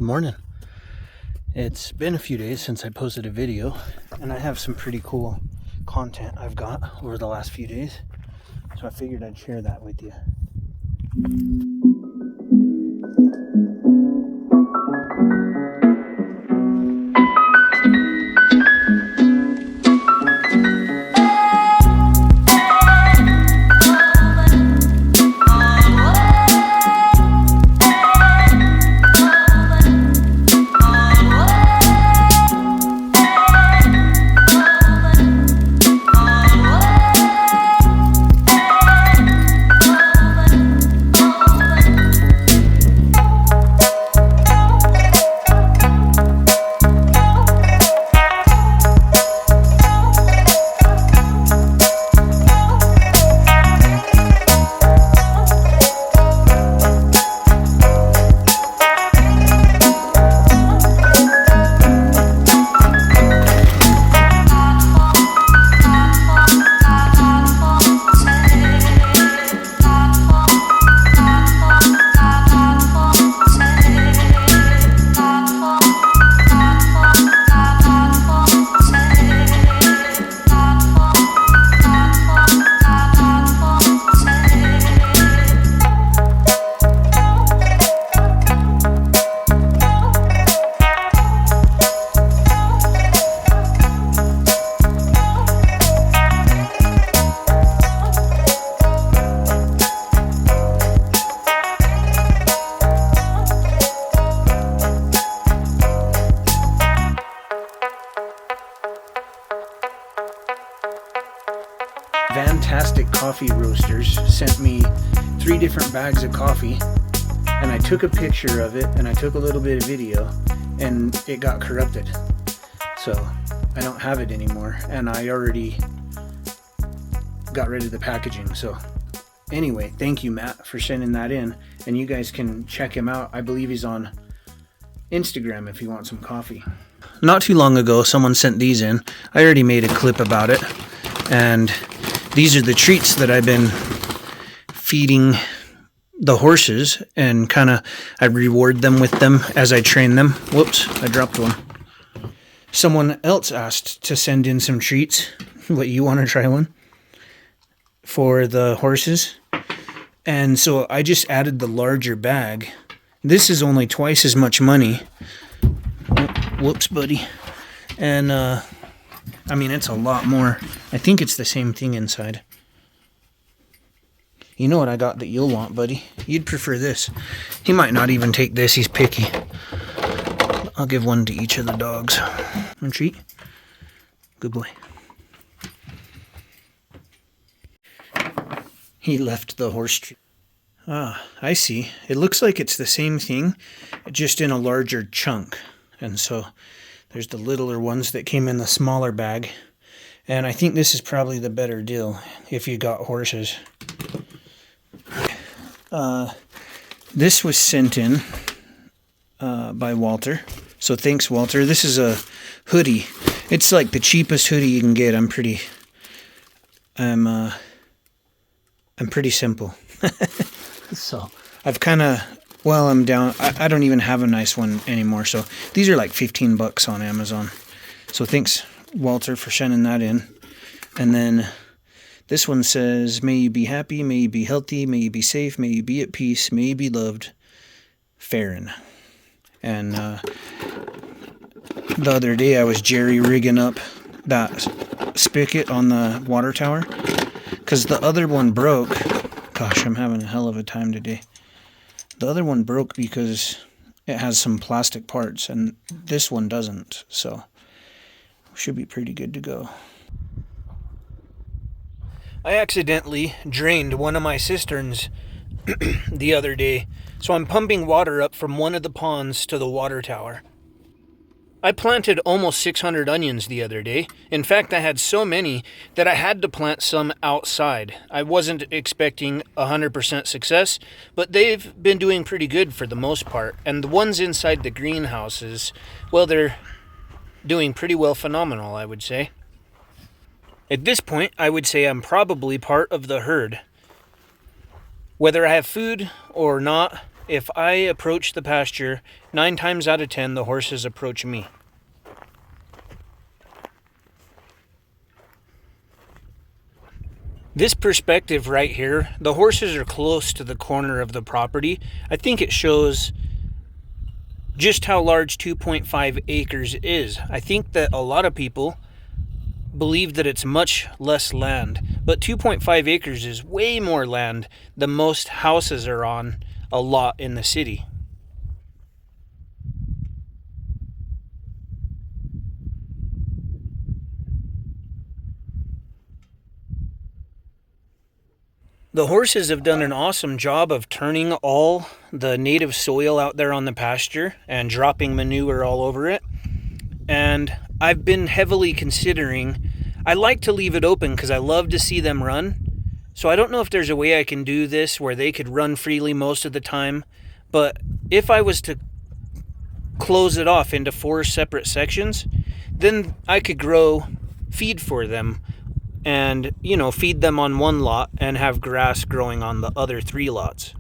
Morning. It's been a few days since I posted a video, and I have some pretty cool content I've got over the last few days, so I figured I'd share that with you. Fantastic Coffee Roasters sent me 3 different bags of coffee, and I took a picture of it and I took a little bit of video, and it got corrupted, so I don't have it anymore, and I already got rid of the packaging. So anyway, thank you, Matt, for sending that in, and you guys can check him out. I believe he's on Instagram if you want some coffee. Not too long ago, someone sent these in. I already made a clip about it, and these are the treats that I've been feeding the horses, and I reward them with them as I train them. Whoops, I dropped one. Someone else asked to send in some treats. What, you want to try one? For the horses. And so I just added the larger bag. This is only twice as much money. Whoops, buddy. And, I mean, it's a lot more. I think it's the same thing inside. You know what I got that you'll want, buddy? You'd prefer this. He might not even take this. He's picky. I'll give one to each of the dogs. One treat. Good boy. He left the horse treat. Ah, I see. It looks like it's the same thing, just in a larger chunk. And so there's the littler ones that came in the smaller bag. And I think this is probably the better deal if you got horses. This was sent in by Walter. So thanks, Walter. This is a hoodie. It's like the cheapest hoodie you can get. I'm pretty simple. So I've I'm down. I don't even have a nice one anymore. So these are like $15 on Amazon. So thanks, Walter, for sending that in. And then this one says, may you be happy, may you be healthy, may you be safe, may you be at peace, may you be loved, Farron. And the other day I was jerry-rigging up that spigot on the water tower because the other one broke. Gosh, I'm having a hell of a time today. The other one broke because it has some plastic parts, and this one doesn't, so should be pretty good to go. I accidentally drained one of my cisterns the other day, so I'm pumping water up from one of the ponds to the water tower. I planted almost 600 onions the other day. In fact, I had so many that I had to plant some outside. I wasn't expecting 100% success, but they've been doing pretty good for the most part. And the ones inside the greenhouses, well, they're doing pretty well, phenomenal, I would say. At this point, I would say I'm probably part of the herd. Whether I have food or not, if I approach the pasture, 9 times out of 10 the horses approach me. This perspective right here, the horses are close to the corner of the property. I think it shows just how large 2.5 acres is. I think that a lot of people believe that it's much less land, but 2.5 acres is way more land than most houses are on a lot in the city. The horses have done an awesome job of turning all the native soil out there on the pasture and dropping manure all over it. And I've been heavily considering, I like to leave it open because I love to see them run. So I don't know if there's a way I can do this where they could run freely most of the time. But if I was to close it off into 4 separate sections, then I could grow feed for them and, feed them on one lot and have grass growing on the other 3 lots.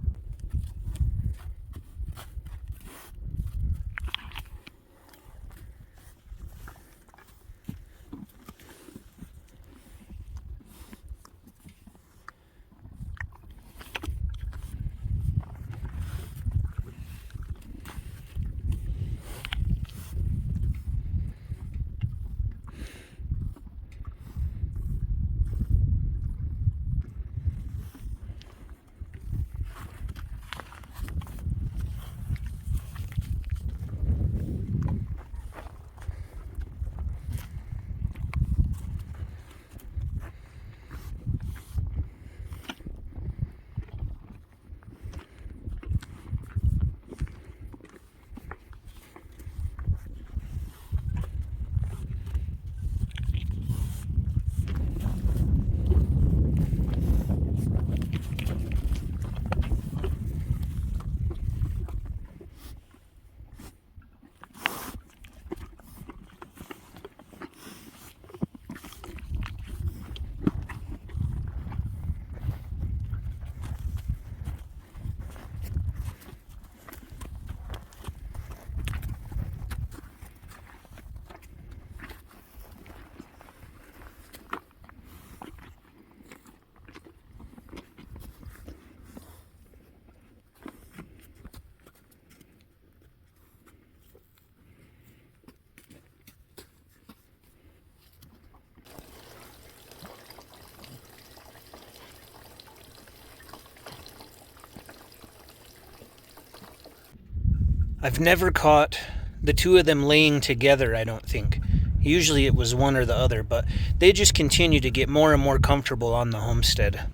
I've never caught the 2 of them laying together, I don't think. Usually it was one or the other, but they just continue to get more and more comfortable on the homestead.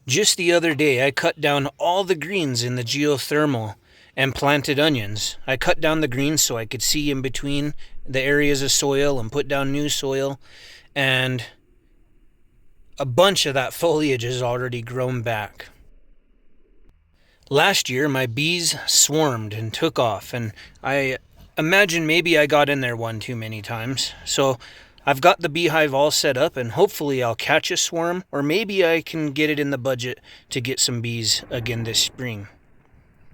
Just the other day, I cut down all the greens in the geothermal and planted onions. I cut down the greens so I could see in between the areas of soil and put down new soil, and a bunch of that foliage has already grown back. Last year, my bees swarmed and took off, and I imagine maybe I got in there one too many times. So I've got the beehive all set up, and hopefully I'll catch a swarm, or maybe I can get it in the budget to get some bees again this spring.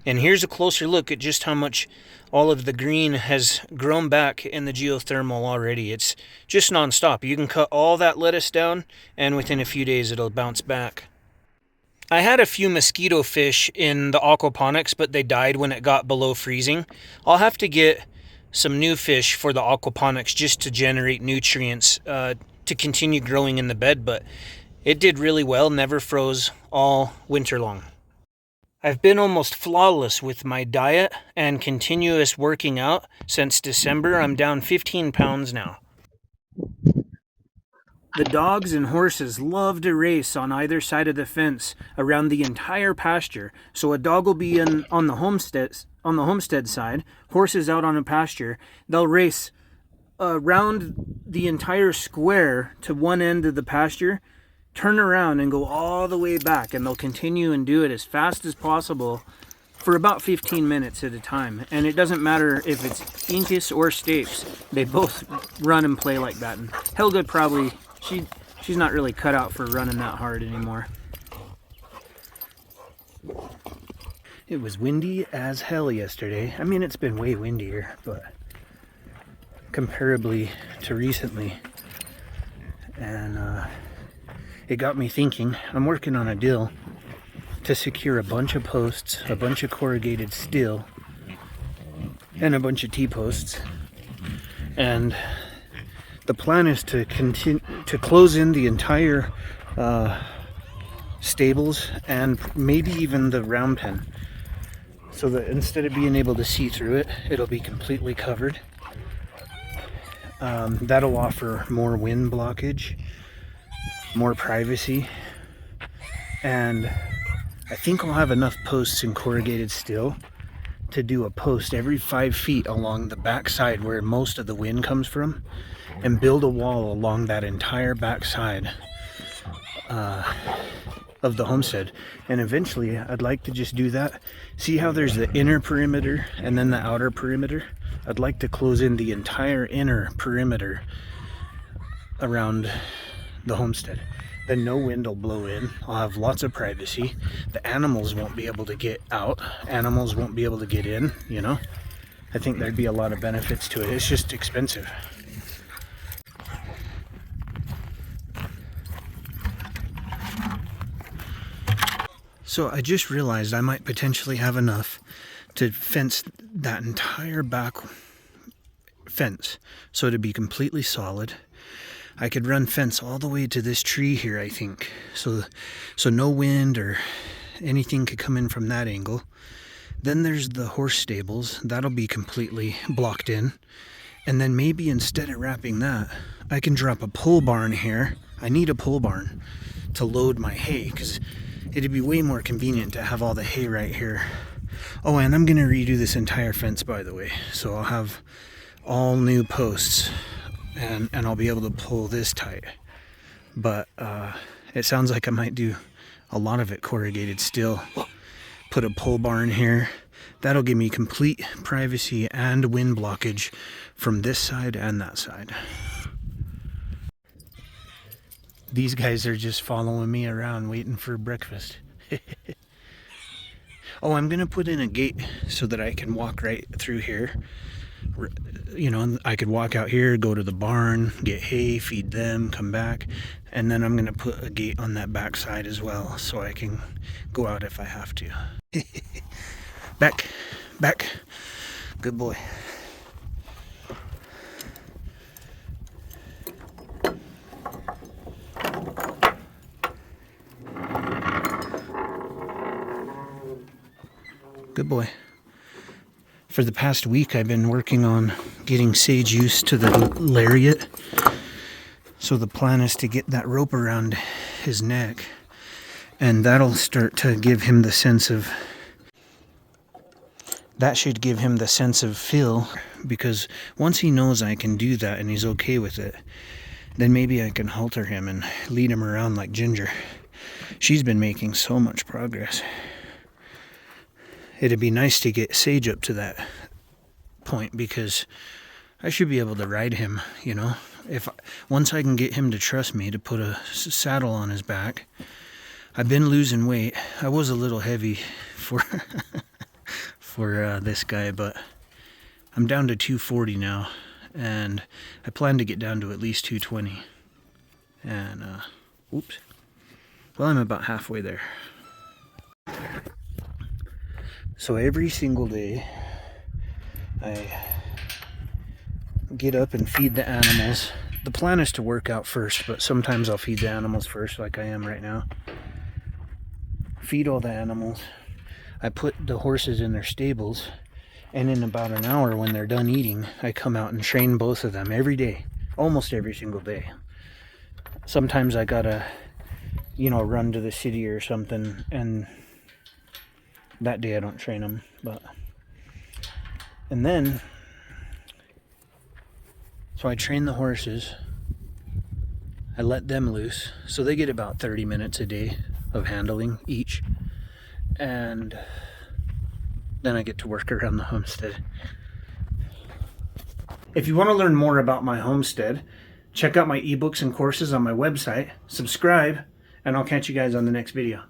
And here's a closer look at just how much all of the green has grown back in the geothermal already. It's just nonstop. You can cut all that lettuce down, and within a few days it'll bounce back. I had a few mosquito fish in the aquaponics, but they died when it got below freezing. I'll have to get some new fish for the aquaponics just to generate nutrients to continue growing in the bed, but it did really well, never froze all winter long. I've been almost flawless with my diet and continuous working out since December. I'm down 15 pounds now. The dogs and horses love to race on either side of the fence around the entire pasture. So a dog will be on the homestead side, horses out on a pasture. They'll race around the entire square to one end of the pasture, turn around and go all the way back, and they'll continue and do it as fast as possible for about 15 minutes at a time. And it doesn't matter if it's Incas or Stapes, they both run and play like that. And Helga probably She's not really cut out for running that hard anymore. It was windy as hell yesterday. I mean, it's been way windier, but comparably to recently. And it got me thinking. I'm working on a deal to secure a bunch of posts, a bunch of corrugated steel, and a bunch of T-posts. And the plan is to continue to close in the entire stables and maybe even the round pen, so that instead of being able to see through it, it'll be completely covered. That'll offer more wind blockage, more privacy, and I think I'll have enough posts in corrugated steel to do a post every 5 feet along the back side where most of the wind comes from, and build a wall along that entire back side of the homestead. And eventually I'd like to just do that. See how there's the inner perimeter and then the outer perimeter? I'd like to close in the entire inner perimeter around the homestead. Then no wind will blow in. I'll have lots of privacy. The animals won't be able to get out. Animals won't be able to get in, you know? I think there'd be a lot of benefits to it. It's just expensive. So I just realized I might potentially have enough to fence that entire back fence, so to be completely solid. I could run fence all the way to this tree here, I think, so no wind or anything could come in from that angle. Then there's the horse stables. That'll be completely blocked in. And then maybe instead of wrapping that, I can drop a pole barn here. I need a pole barn to load my hay, because it'd be way more convenient to have all the hay right here. Oh, and I'm gonna redo this entire fence, by the way, so I'll have all new posts, and I'll be able to pull this tight. But it sounds like I might do a lot of it corrugated steel. Put a pole barn here. That'll give me complete privacy and wind blockage from this side and that side. These guys are just following me around waiting for breakfast. Oh, I'm gonna put in a gate so that I can walk right through here. You know, I could walk out here, go to the barn, get hay, feed them, come back, and then I'm gonna put a gate on that back side as well, so I can go out if I have to. Back, good boy. Good boy. For the past week, I've been working on getting Sage used to the lariat. So the plan is to get that rope around his neck, and that'll start to give him the sense of... That should give him the sense of feel, because once he knows I can do that and he's okay with it, then maybe I can halter him and lead him around like Ginger. She's been making so much progress. It'd be nice to get Sage up to that point, because I should be able to ride him, you know. Once I can get him to trust me to put a saddle on his back. I've been losing weight. I was a little heavy for this guy, but I'm down to 240 now, and I plan to get down to at least 220. And oops. Well, I'm about halfway there. So every single day, I get up and feed the animals. The plan is to work out first, but sometimes I'll feed the animals first, like I am right now. Feed all the animals. I put the horses in their stables, and in about an hour when they're done eating, I come out and train both of them every day, almost every single day. Sometimes I gotta, you know, run to the city or something, and that day I don't train them, and then, so I train the horses, I let them loose, so they get about 30 minutes a day of handling each, and then I get to work around the homestead. If you want to learn more about my homestead, Check out my ebooks and courses on my website. Subscribe, and I'll catch you guys on the next video.